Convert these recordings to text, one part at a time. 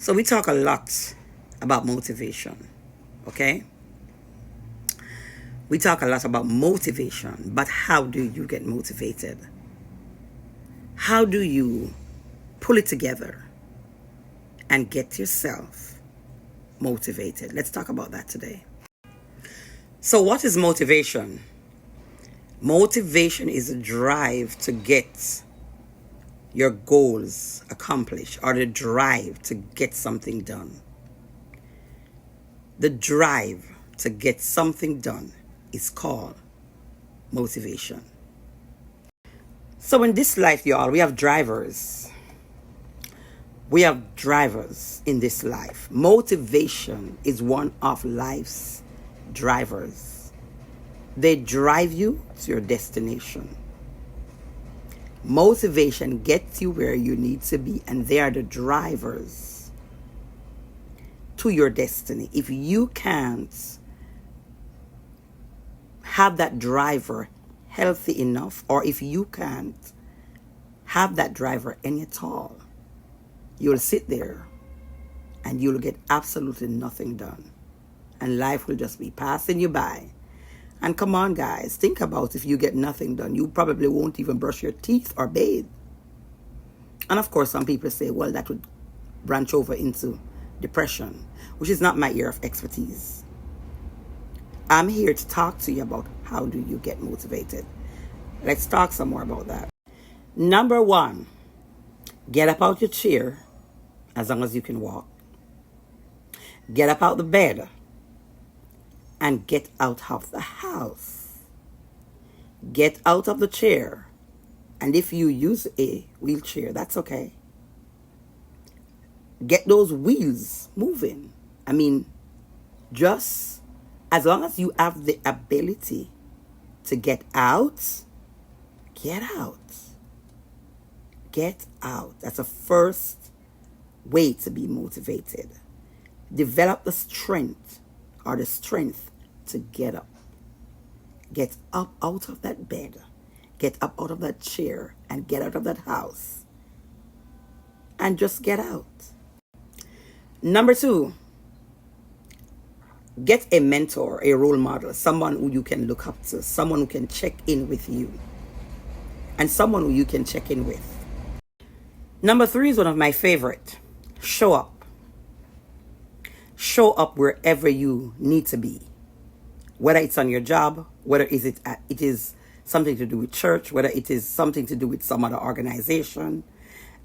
So we talk a lot about motivation, okay? We talk a lot about motivation, but how do you get motivated? How do you pull it together and get yourself motivated? Let's talk about that today. So what is motivation? Motivation is a drive to get your goals accomplished, or the drive to get something done. The drive to get something done is called motivation. So in this life, y'all, we have drivers. We have drivers in this life. Motivation is one of life's drivers. They drive you to your destination. Motivation gets you where you need to be, and they are the drivers to your destiny. If you can't have that driver healthy enough, or if you can't have that driver any at all, you'll sit there and you'll get absolutely nothing done. And life will just be passing you by. And come on, guys, think about if you get nothing done. You probably won't even brush your teeth or bathe. And of course, some people say, well, that would branch over into depression, which is not my area of expertise. I'm here to talk to you about how do you get motivated. Let's talk some more about that. Number one, get up out your chair as long as you can walk. Get up out the bed and get out of the house. Get out of the chair. And if you use a wheelchair, that's okay. Get those wheels moving. I mean, just as long as you have the ability to get out, get out. Get out. That's the first way to be motivated. Develop the strength to get up. Get up out of that bed. Get up out of that chair and get out of that house. And just get out. Number two, get a mentor, a role model, someone who you can look up to, someone who can check in with you, and someone who you can check in with. Number three is one of my favorite. Show up. Show up wherever you need to be. Whether it's on your job, whether it is something to do with church, whether it is something to do with some other organization,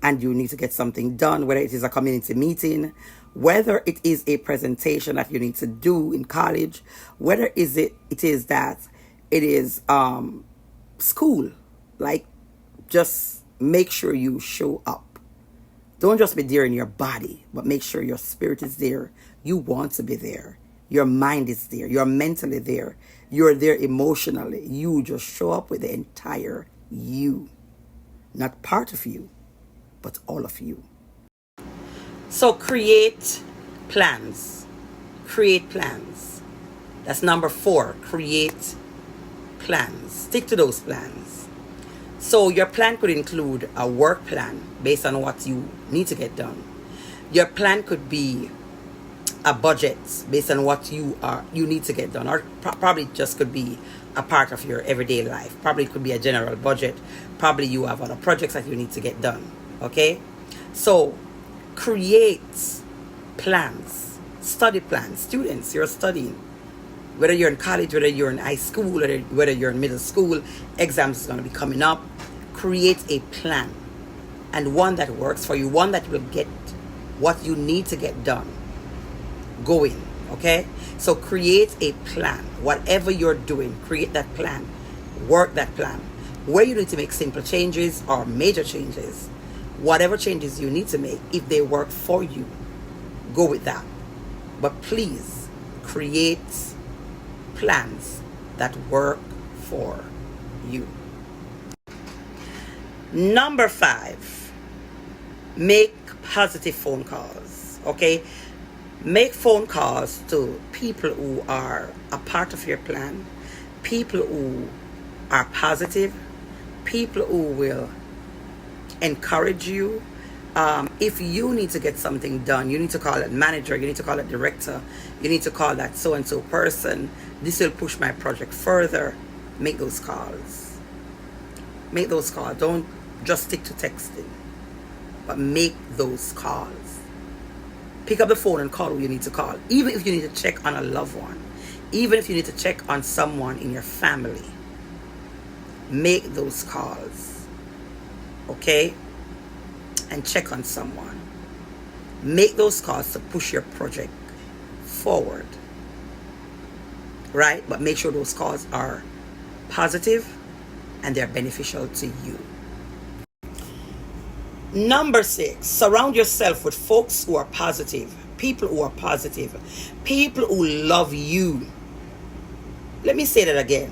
and you need to get something done, whether it is a community meeting, whether it is a presentation that you need to do in college, whether it is school. Like, just make sure you show up. Don't just be there in your body, but make sure your spirit is there. You want to be there. Your mind is there. You're mentally there. You're there emotionally. You just show up with the entire you. Not part of you, but all of you. So create plans. Create plans. That's number 4. Create plans. Stick to those plans. So your plan could include a work plan based on what you need to get done. Your plan could be a budget based on what you need to get done, or probably just could be a part of your everyday life. Probably could be a general budget. Probably you have other projects that you need to get done. Okay? So create plans. Study plans. Students, you're studying. Whether you're in college, whether you're in high school, whether you're in middle school, exams is going to be coming up. Create a plan, and one that works for you, one that will get what you need to get done going. Okay? So create a plan. Whatever you're doing, create that plan. Work that plan. Where you need to make simple changes or major changes, whatever changes you need to make, if they work for you, go with that. But please create plans that work for you. Number 5, make positive phone calls. Okay? Make phone calls to people who are a part of your plan, people who are positive, people who will encourage you, If you need to get something done, you need to call that manager, you need to call that director, you need to call that so-and-so person. This will push my project further. Make those calls. Make those calls. Don't just stick to texting, but make those calls. Pick up the phone and call who you need to call. Even if you need to check on a loved one. Even if you need to check on someone in your family. Make those calls. Okay? And check on someone. Make those calls to push your project forward. Right? But make sure those calls are positive and they're beneficial to you. Number 6, surround yourself with folks who are positive. People who are positive. People who love you. Let me say that again.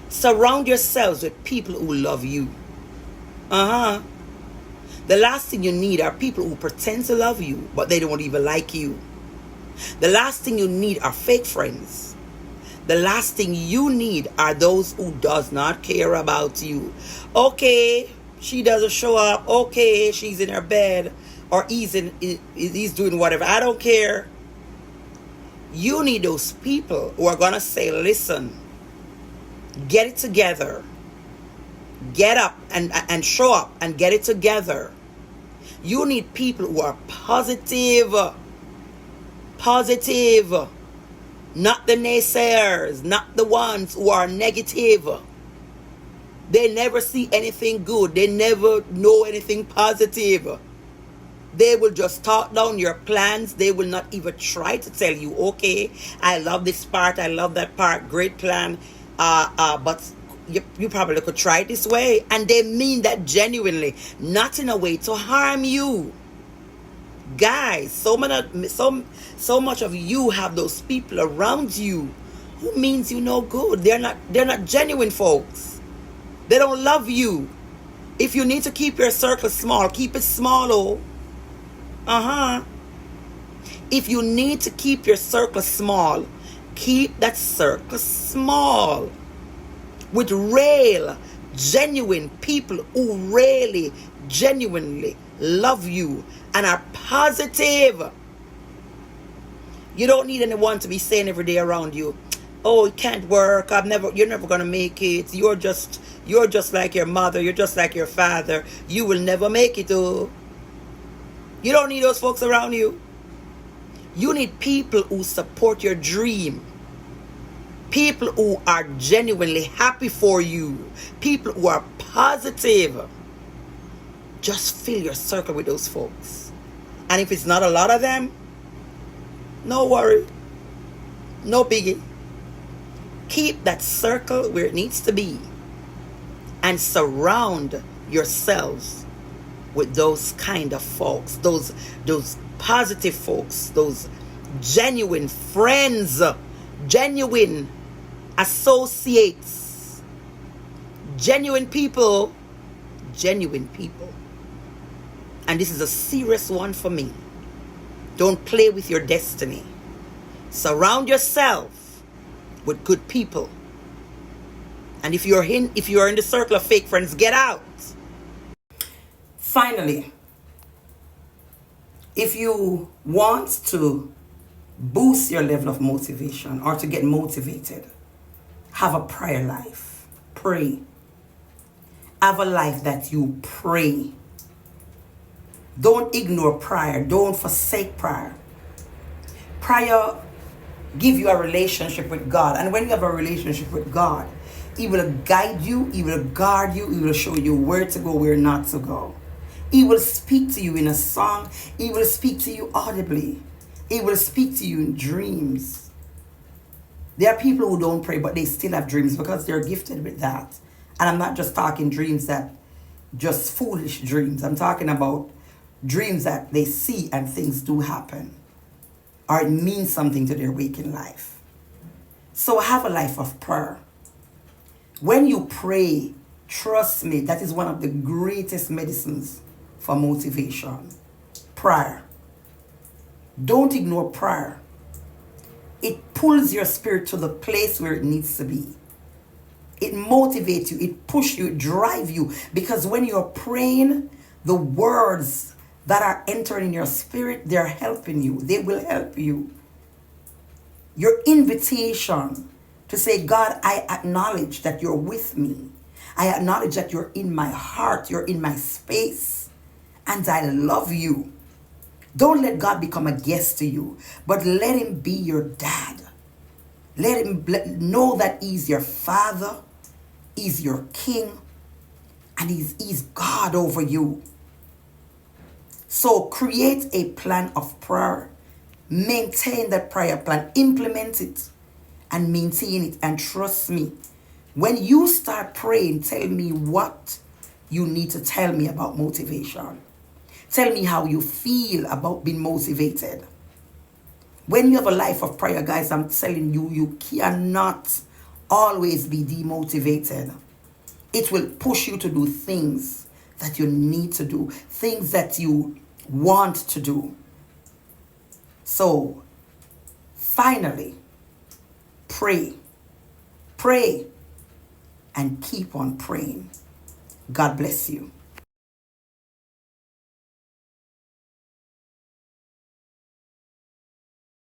Surround yourselves with people who love you. The last thing you need are people who pretend to love you, but they don't even like you. The last thing you need are fake friends. The last thing you need are those who does not care about you. Okay, she doesn't show up. Okay, she's in her bed, or he's doing whatever. I don't care. You need those people who are gonna say, listen, get it together. Get up and show up and get it together. You need people who are positive. Positive. Not the naysayers. Not the ones who are negative. They never see anything good. They never know anything positive. They will just talk down your plans. They will not even try to tell you, okay, I love this part. I love that part. Great plan. But you probably could try it this way. And they mean that genuinely, not in a way to harm you. Guys, so much of you have those people around you who means you no good. They're not genuine folks. They don't love you. If you need to keep your circle small, keep it small. If you need to keep your circle small, keep that circle small. With real, genuine people who really, genuinely love you and are positive. You don't need anyone to be saying every day around you, oh, it can't work, you're never gonna make it, you're just like your mother, you're just like your father, you will never make it. Oh, you don't need those folks around you. You need people who support your dream. People who are genuinely happy for you. People who are positive. Just fill your circle with those folks. And if it's not a lot of them, no worry. No biggie. Keep that circle where it needs to be. And surround yourselves with those kind of folks. Those positive folks. Those genuine friends. Genuine associates. Genuine people. And this is a serious one for me. Don't play with your destiny. Surround yourself with good people. And if you're in the circle of fake friends, get out. Finally, if you want to boost your level of motivation or to get motivated, have a prayer life. Pray. Have a life that you pray. Don't ignore prayer. Don't forsake prayer. Prayer gives you a relationship with God. And when you have a relationship with God, He will guide you, He will guard you, He will show you where to go, where not to go. He will speak to you in a song. He will speak to you audibly. He will speak to you in dreams. There are people who don't pray, but they still have dreams because they're gifted with that. And I'm not just talking dreams that just foolish dreams. I'm talking about dreams that they see and things do happen. Or it means something to their waking life. So have a life of prayer. When you pray, trust me, that is one of the greatest medicines for motivation. Prayer. Don't ignore prayer. It pulls your spirit to the place where it needs to be. It motivates you, it pushes you, it drives you. Because when you're praying, the words that are entering in your spirit, they're helping you. They will help you. Your invitation to say, God, I acknowledge that you're with me. I acknowledge that you're in my heart, you're in my space, and I love you. Don't let God become a guest to you, but let him be your dad. Let him know that he's your father, he's your king, and he's God over you. So create a plan of prayer. Maintain that prayer plan. Implement it and maintain it. And trust me, when you start praying, tell me what you need to tell me about motivation. Tell me how you feel about being motivated. When you have a life of prayer, guys, I'm telling you, you cannot always be demotivated. It will push you to do things that you need to do, things that you want to do. So, finally, pray. Pray and keep on praying. God bless you.